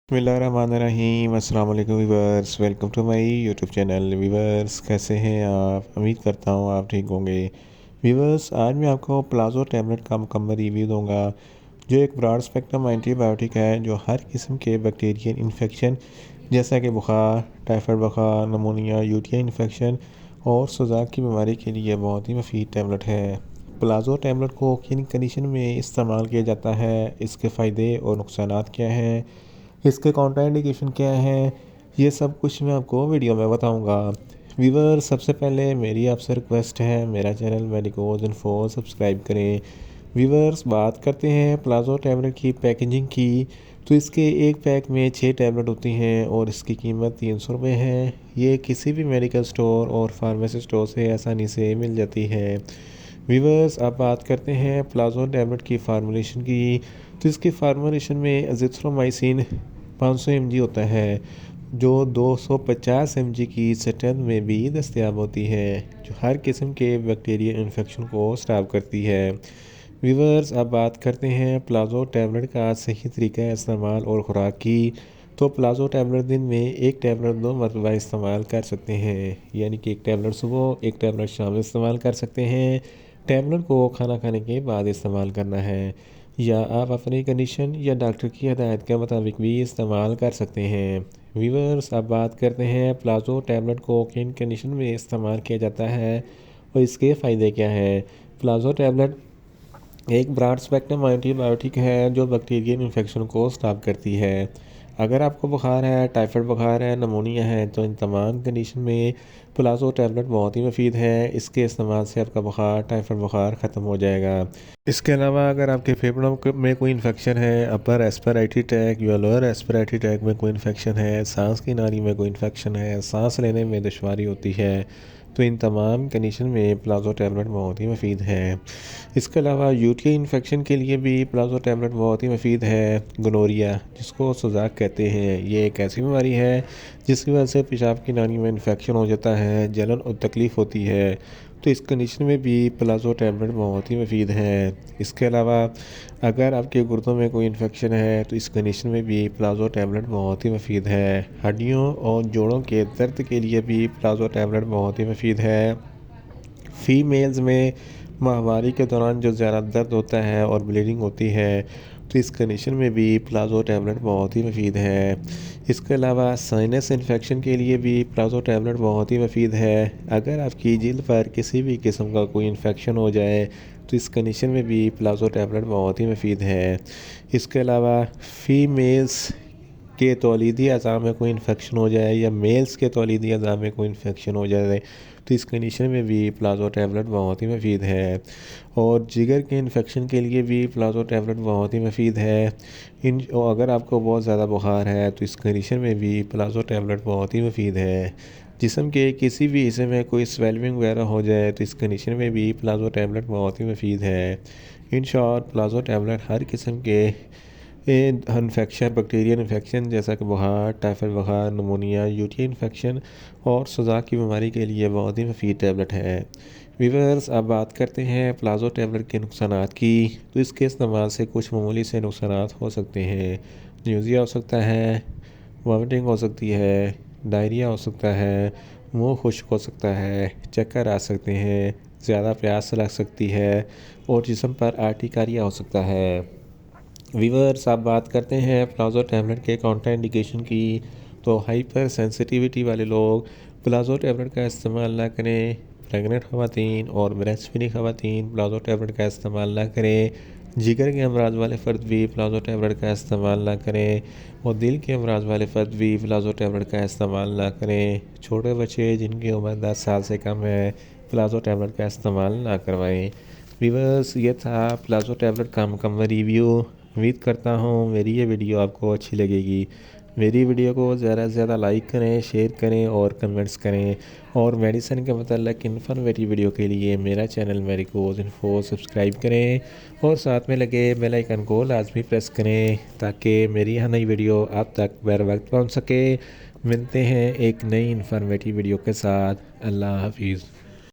बिस्मिल्लाहिर्रहमानिर्रहीम अस्सलाम वालेकुम viewers, welcome to my YouTube channel. Viewers, कैसे हैं आप? उम्मीद करता हूँ आप ठीक होंगे। वीवर्स, आज मैं आपको प्लाज़ो टैबलेट का मुकम्मल रिव्यू दूंगा, जो एक ब्रॉड स्पेक्ट्रम एंटीबायोटिक है जो हर किस्म के बैक्टीरियल इन्फेक्शन जैसा कि बुखार, टाइफाइड बुखार, नमूनिया, यूटीआई इन्फेक्शन और सुजाक की बीमारी के लिए बहुत ही मुफीद टैबलेट है। प्लाज़ो टैबलेट को किन कंडीशन में इस्तेमाल किया जाता है, इसके फ़ायदे और नुकसानात क्या हैं, इसके काउंटर इंडिकेशन क्या है, ये सब कुछ मैं आपको वीडियो में बताऊंगा। वीवर, सबसे पहले मेरी आपसे रिक्वेस्ट है, मेरा चैनल मेडिकोज इन्फो सब्सक्राइब करें। वीवर्स, बात करते हैं प्लाज़ो टैबलेट की पैकेजिंग की। तो इसके एक पैक में 6 टैबलेट होती हैं और इसकी कीमत 300 रुपये है। ये किसी भी मेडिकल स्टोर और फार्मेसी स्टोर से आसानी से मिल जाती है। वीवर्स, अब बात करते हैं प्लाज़ो टैबलेट की फार्मूलेशन की। तो इसकी फार्मूलेशन में अजिथ्रोमाइसिन 500 mg होता है, जो 250 mg की स्ट्रेंथ में भी दस्तयाब होती है, जो हर किस्म के बैक्टीरियल इन्फेक्शन को स्टॉप करती है। वीवर्स, अब बात करते हैं प्लाज़ो टैबलेट का सही तरीका इस्तेमाल और ख़ुराक की। तो प्लाज़ो टैबलेट दिन में एक टैबलेट 2 मरतबा इस्तेमाल कर सकते हैं, यानी कि एक टैबलेट सुबह, एक टैबलेट शाम में इस्तेमाल कर सकते हैं। टैबलेट को खाना खाने के बाद इस्तेमाल करना है, या आप अपनी कंडीशन या डॉक्टर की हदायत के मुताबिक भी इस्तेमाल कर सकते हैं। वीवर्स, अब बात करते हैं प्लाज़ो टैबलेट को किन कंडीशन में इस्तेमाल किया जाता है और इसके फ़ायदे क्या हैं। प्लाज़ो टैबलेट एक ब्रॉड स्पेक्ट्रम एंटीबायोटिक है जो बैक्टीरियल इन्फेक्शन को स्टॉप करती है। अगर आपको बुखार है, टाइफाइड बुखार है, नमूनिया है, तो इन तमाम कंडीशन में प्लाज़ो टैबलेट बहुत ही मुफीद है। इसके इस्तेमाल से आपका बुखार, टाइफाइड बुखार ख़त्म हो जाएगा। इसके अलावा अगर आपके फेफड़ों में कोई इन्फेक्शन है, अपर रेस्पिरेटरी ट्रैक या लोअर रेस्पिरेटरी ट्रैक में कोई इन्फेक्शन है, सांस की नाली में कोई इन्फेक्शन है, सांस लेने में दुश्वारी होती है, तो इन तमाम कंडीशन में प्लाज़ो टैबलेट बहुत ही मुफीद है। इसके अलावा यूटीआई इन्फेक्शन के लिए भी प्लाज़ो टैबलेट बहुत ही मुफीद है। गोनोरिया, जिसको सुजाक कहते हैं, ये एक ऐसी बीमारी है जिसकी वजह से पेशाब की नाली में इन्फेक्शन हो जाता है, जलन और तकलीफ़ होती है, तो इस कंडीशन में भी प्लाज़ो टैबलेट बहुत ही मुफीद है। इसके अलावा अगर आपके गुर्दों में कोई इन्फेक्शन है, तो इस कंडीशन में भी प्लाज़ो टैबलेट बहुत ही मुफीद है। हड्डियों और जोड़ों के दर्द के लिए भी प्लाज़ो टैबलेट बहुत ही मुफीद है। फ़ीमेल्स में माहवारी के दौरान जो ज़्यादा दर्द होता है और ब्लीडिंग होती है, तो इस कंडीशन में भी प्लाज़ो टैबलेट बहुत ही मुफीद है। इसके अलावा साइनस इन्फेक्शन के लिए भी प्लाज़ो टैबलेट बहुत ही मुफीद है। अगर आपकी जिल्द पर किसी भी किस्म का कोई इन्फेक्शन हो जाए, तो इस कंडीशन में भी प्लाज़ो टैबलेट बहुत ही मुफीद है। इसके अलावा फ़ीमेल्स के तौलीदी अज़ा में कोई इन्फेक्शन हो जाए या मेल्स के तौलीदी अज़ा में कोई इन्फेक्शन हो जाए, तो इस कंडीशन में भी प्लाज़ो टैबलेट बहुत ही मुफीद है। और जिगर के इन्फेक्शन के लिए भी प्लाज़ो टैबलेट बहुत ही मुफीद है। और अगर आपको बहुत ज़्यादा बुखार है, तो इस कंडीशन में भी प्लाज़ो टैबलेट बहुत ही मुफीद है। जिस्म के किसी भी हिस्से में कोई स्वेलिंग वगैरह हो जाए, तो इस कंडीशन में भी प्लाज़ो टैबलेट बहुत ही मुफीद है। इन शॉर्ट, प्लाज़ो टैबलेट हर किस्म के इन्फेक्शन, बैक्टीरियल इन्फेक्शन जैसा कि बुखार, टाइफाइड बुखार, नमूनिया, यूटीआई इन्फेक्शन और सुजाक की बीमारी के लिए बहुत ही मुफीद टैबलेट है। वीवर्स, अब बात करते हैं प्लाज़ो टैबलेट के नुकसानात की। तो इसके इस्तेमाल से कुछ मामूली से नुकसानात हो सकते हैं। न्यूज़िया हो सकता है, वॉमिटिंग हो सकती है, डायरिया हो सकता है, मुंह खुश्क हो सकता है, चक्कर आ सकते हैं, ज़्यादा प्यास लग सकती है और जिस्म पर आर्टिकारिया हो सकता है। वीवर्स, आप बात करते हैं प्लाज़ो टैबलेट के काउंटर इंडिकेशन की। तो हाइपर सेंसिटिविटी वाले लोग प्लाज़ो टैबलेट का इस्तेमाल ना करें। प्रेग्नेंट ख़वातीन और ब्रेस्ट फीडिंग ख़वातीन प्लाज़ो टैबलेट का इस्तेमाल ना करें। जिगर के अमराज वाले फ़र्द भी प्लाज़ो टैबलेट का इस्तेमाल ना करें और दिल के अमराज वाले फ़र्द भी प्लाज़ो टैबलेट का इस्तेमाल ना करें। छोटे बच्चे जिनकी उम्र 10 साल से कम है, प्लाज़ो टैबलेट का इस्तेमाल ना करवाएं। वीवर्स, ये था प्लाज़ो टैबलेट का मुकम्मल रिव्यू। उम्मीद करता हूँ मेरी ये वीडियो आपको अच्छी लगेगी। मेरी वीडियो को ज़्यादा से ज़्यादा लाइक करें, शेयर करें और कमेंट्स करें। और मेडिसिन के मतलब इन्फॉर्मेटिव वीडियो के लिए मेरा चैनल मेडिकोज इन्फो सब्सक्राइब करें और साथ में लगे बेल आइकन को लाजमी प्रेस करें, ताकि मेरी यह नई वीडियो आप तक बर वक्त पहुँच सके। मिलते हैं एक नई इन्फॉर्मेटिव वीडियो के साथ। अल्लाह हाफिज़।